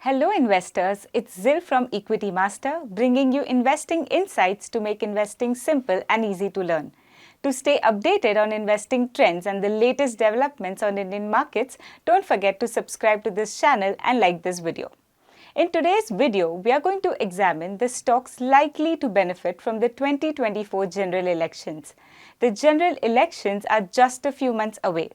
Hello investors, it's Zil from Equity Master bringing you investing insights to make investing simple and easy to learn. To stay updated on investing trends and the latest developments on Indian markets, don't forget to subscribe to this channel and like this video. In today's video, we are going to examine the stocks likely to benefit from the 2024 general elections. The general elections are just a few months away.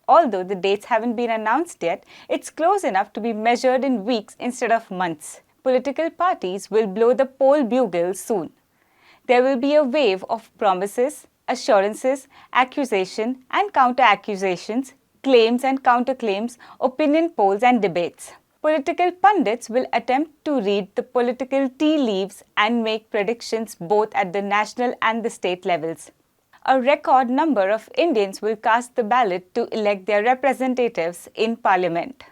Although the dates haven't been announced yet, it's close enough to be measured in weeks instead of months. Political parties will blow the poll bugle soon. There will be a wave of promises, assurances, accusation and counter-accusations, claims and counterclaims, opinion polls and debates. Political pundits will attempt to read the political tea leaves and make predictions both at the national and the state levels. A record number of Indians will cast the ballot to elect their representatives in Parliament.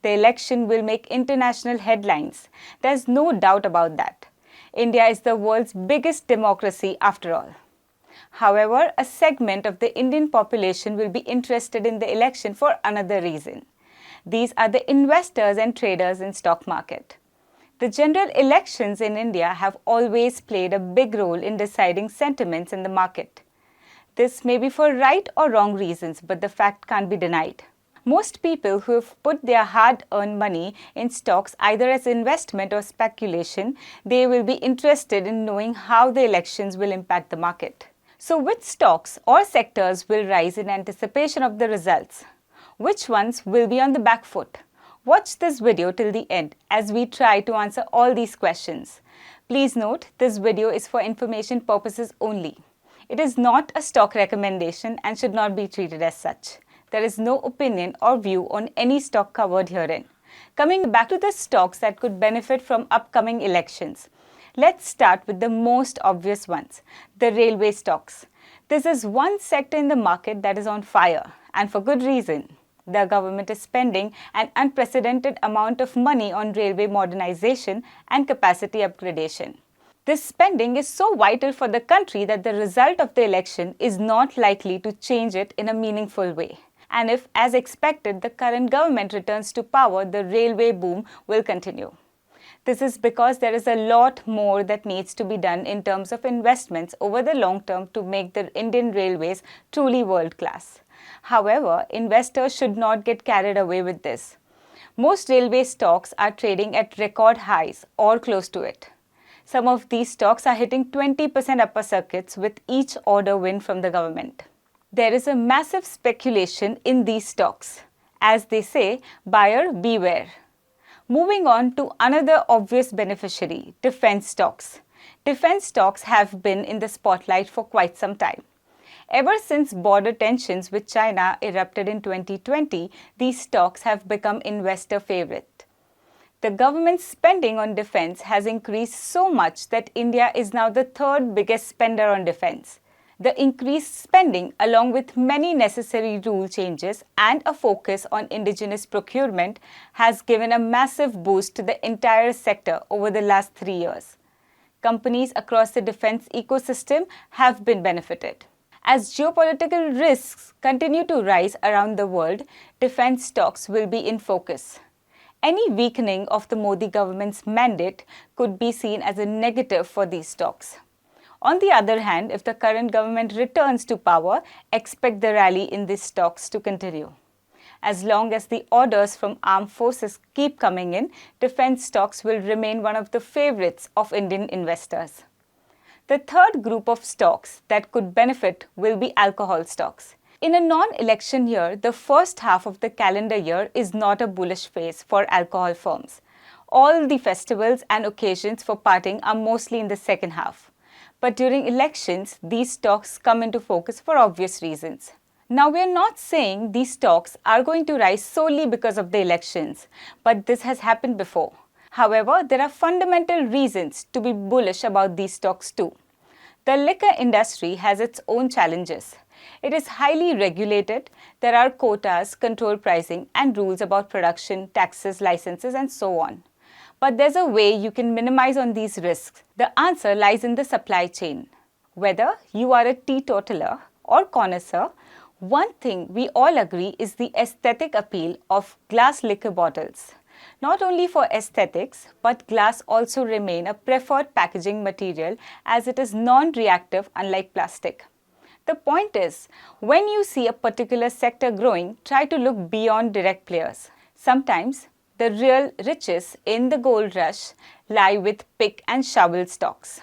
The election will make international headlines. There's no doubt about that. India is the world's biggest democracy after all. However, a segment of the Indian population will be interested in the election for another reason. These are the investors and traders in stock market. The general elections in India have always played a big role in deciding sentiments in the market. This may be for right or wrong reasons, but the fact can't be denied. Most people who have put their hard-earned money in stocks either as investment or speculation, they will be interested in knowing how the elections will impact the market. So which stocks or sectors will rise in anticipation of the results? Which ones will be on the back foot? Watch this video till the end as we try to answer all these questions. Please note, this video is for information purposes only. It is not a stock recommendation and should not be treated as such. There is no opinion or view on any stock covered herein. Coming back to the stocks that could benefit from upcoming elections. Let's start with the most obvious ones, the railway stocks. This is one sector in the market that is on fire, and for good reason. The government is spending an unprecedented amount of money on railway modernization and capacity upgradation. This spending is so vital for the country that the result of the election is not likely to change it in a meaningful way. And if, as expected, the current government returns to power, the railway boom will continue. This is because there is a lot more that needs to be done in terms of investments over the long term to make the Indian railways truly world-class. However, investors should not get carried away with this. Most railway stocks are trading at record highs or close to it. Some of these stocks are hitting 20% upper circuits with each order win from the government. There is a massive speculation in these stocks. As they say, buyer beware. Moving on to another obvious beneficiary, defense stocks. Defense stocks have been in the spotlight for quite some time. Ever since border tensions with China erupted in 2020, these stocks have become investor favorite. The government's spending on defense has increased so much that India is now the third biggest spender on defense. The increased spending, along with many necessary rule changes and a focus on indigenous procurement, has given a massive boost to the entire sector over the last 3 years. Companies across the defense ecosystem have been benefited. As geopolitical risks continue to rise around the world, defense stocks will be in focus. Any weakening of the Modi government's mandate could be seen as a negative for these stocks. On the other hand, if the current government returns to power, expect the rally in these stocks to continue. As long as the orders from armed forces keep coming in, defense stocks will remain one of the favorites of Indian investors. The third group of stocks that could benefit will be alcohol stocks. In a non-election year, the first half of the calendar year is not a bullish phase for alcohol firms. All the festivals and occasions for partying are mostly in the second half. But during elections, these stocks come into focus for obvious reasons. Now, we are not saying these stocks are going to rise solely because of the elections, but this has happened before. However, there are fundamental reasons to be bullish about these stocks too. The liquor industry has its own challenges. It is highly regulated. There are quotas, controlled pricing, and rules about production, taxes, licenses, and so on. But there's a way you can minimize on these risks. The answer lies in the supply chain. Whether you are a teetotaler or connoisseur, one thing we all agree is the aesthetic appeal of glass liquor bottles. Not only for aesthetics, but glass also remain a preferred packaging material as it is non-reactive unlike plastic. The point is, when you see a particular sector growing, try to look beyond direct players. Sometimes, the real riches in the gold rush lie with pick and shovel stocks.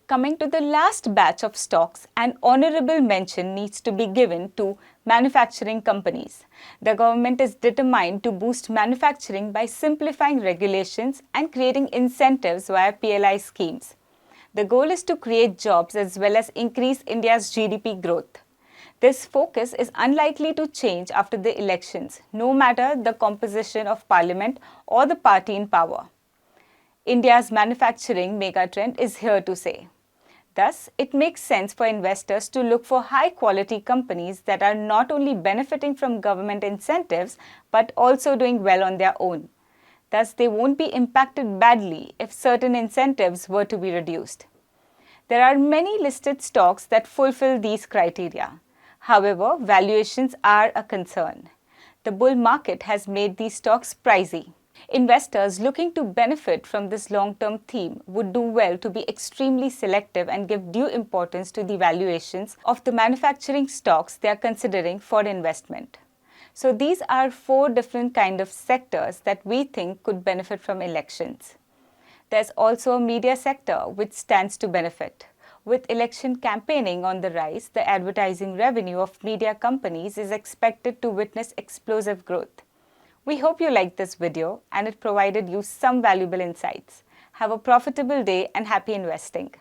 Coming to the last batch of stocks, an honorable mention needs to be given to manufacturing companies. The government is determined to boost manufacturing by simplifying regulations and creating incentives via PLI schemes. The goal is to create jobs as well as increase India's GDP growth. This focus is unlikely to change after the elections, no matter the composition of parliament or the party in power. India's manufacturing megatrend is here to stay. Thus, it makes sense for investors to look for high-quality companies that are not only benefiting from government incentives but also doing well on their own. Thus, they won't be impacted badly if certain incentives were to be reduced. There are many listed stocks that fulfill these criteria. However, valuations are a concern. The bull market has made these stocks pricey. Investors looking to benefit from this long-term theme would do well to be extremely selective and give due importance to the valuations of the manufacturing stocks they are considering for investment. So these are 4 different kind of sectors that we think could benefit from elections. There's also a media sector which stands to benefit. With election campaigning on the rise, the advertising revenue of media companies is expected to witness explosive growth. We hope you liked this video and it provided you some valuable insights. Have a profitable day and happy investing.